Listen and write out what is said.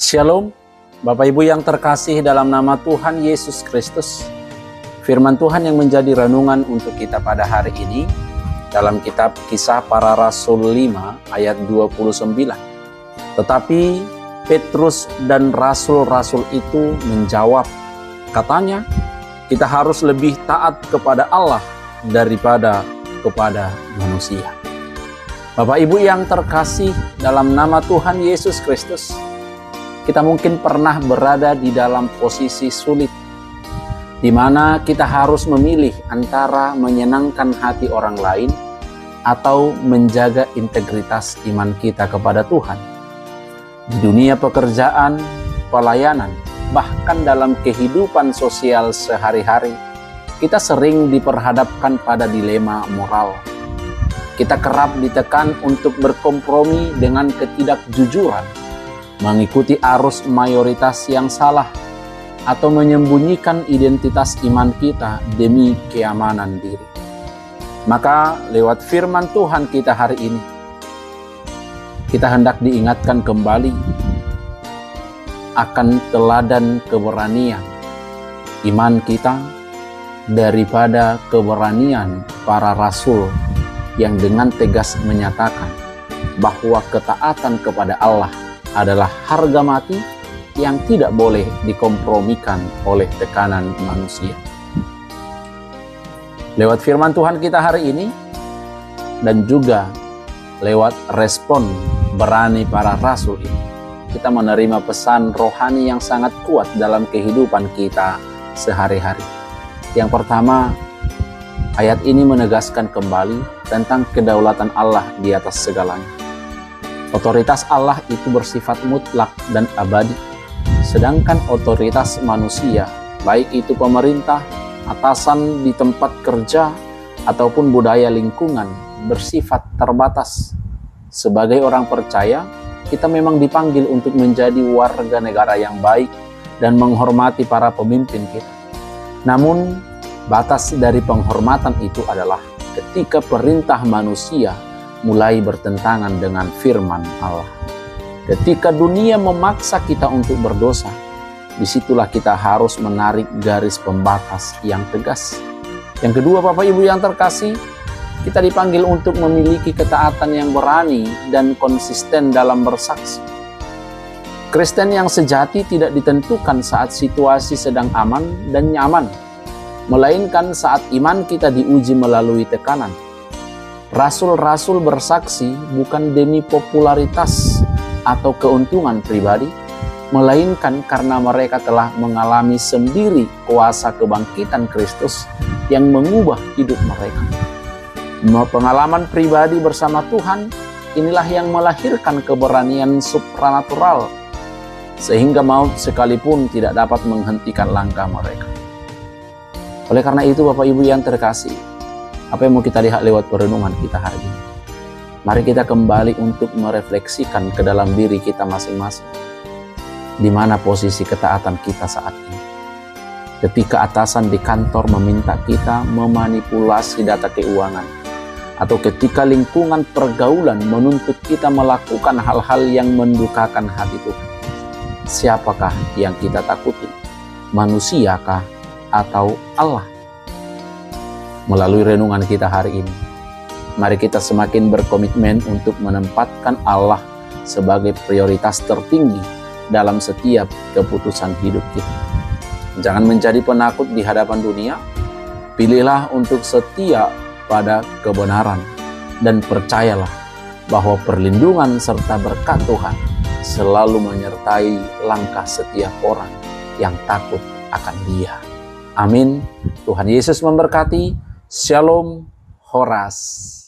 Shalom, Bapak Ibu yang terkasih dalam nama Tuhan Yesus Kristus. Firman Tuhan yang menjadi renungan untuk kita pada hari ini dalam kitab Kisah Para Rasul 5 ayat 29. Tetapi Petrus dan rasul-rasul itu menjawab, katanya, kita harus lebih taat kepada Allah daripada kepada manusia. Bapak Ibu yang terkasih dalam nama Tuhan Yesus Kristus, kita mungkin pernah berada di dalam posisi sulit, di mana kita harus memilih antara menyenangkan hati orang lain atau menjaga integritas iman kita kepada Tuhan. Di dunia pekerjaan, pelayanan, bahkan dalam kehidupan sosial sehari-hari, kita sering diperhadapkan pada dilema moral. Kita kerap ditekan untuk berkompromi dengan ketidakjujuran, mengikuti arus mayoritas yang salah, atau menyembunyikan identitas iman kita demi keamanan diri. Maka lewat firman Tuhan kita hari ini, kita hendak diingatkan kembali akan teladan keberanian iman kita daripada keberanian para rasul yang dengan tegas menyatakan bahwa ketaatan kepada Allah adalah harga mati yang tidak boleh dikompromikan oleh tekanan manusia. Lewat firman Tuhan kita hari ini dan juga lewat respon berani para rasul ini, kita menerima pesan rohani yang sangat kuat dalam kehidupan kita sehari-hari. Yang pertama, ayat ini menegaskan kembali tentang kedaulatan Allah di atas segalanya. Otoritas Allah itu bersifat mutlak dan abadi, sedangkan otoritas manusia, baik itu pemerintah, atasan di tempat kerja, ataupun budaya lingkungan, bersifat terbatas. Sebagai orang percaya, kita memang dipanggil untuk menjadi warga negara yang baik dan menghormati para pemimpin kita. Namun, batas dari penghormatan itu adalah ketika perintah manusia mulai bertentangan dengan firman Allah. Ketika dunia memaksa kita untuk berdosa, disitulah kita harus menarik garis pembatas yang tegas. Yang kedua, Bapak Ibu yang terkasih, kita dipanggil untuk memiliki ketaatan yang berani dan konsisten dalam bersaksi. Kristen yang sejati tidak ditentukan saat situasi sedang aman dan nyaman, melainkan saat iman kita diuji melalui tekanan. Rasul-rasul bersaksi bukan demi popularitas atau keuntungan pribadi, melainkan karena mereka telah mengalami sendiri kuasa kebangkitan Kristus yang mengubah hidup mereka. Pengalaman pribadi bersama Tuhan, inilah yang melahirkan keberanian supranatural, sehingga maut sekalipun tidak dapat menghentikan langkah mereka. Oleh karena itu, Bapak Ibu yang terkasih, apa yang mau kita lihat lewat perenungan kita hari ini? Mari kita kembali untuk merefleksikan ke dalam diri kita masing-masing. Di mana posisi ketaatan kita saat ini? Ketika atasan di kantor meminta kita memanipulasi data keuangan, atau ketika lingkungan pergaulan menuntut kita melakukan hal-hal yang mendukakan hati Tuhan. Siapakah yang kita takuti? Manusiakah atau Allah? Melalui renungan kita hari ini, mari kita semakin berkomitmen untuk menempatkan Allah sebagai prioritas tertinggi dalam setiap keputusan hidup kita. Jangan menjadi penakut di hadapan dunia. Pilihlah untuk setia pada kebenaran dan percayalah bahwa perlindungan serta berkat Tuhan selalu menyertai langkah setiap orang yang takut akan Dia. Amin. Tuhan Yesus memberkati. Shalom. Horas.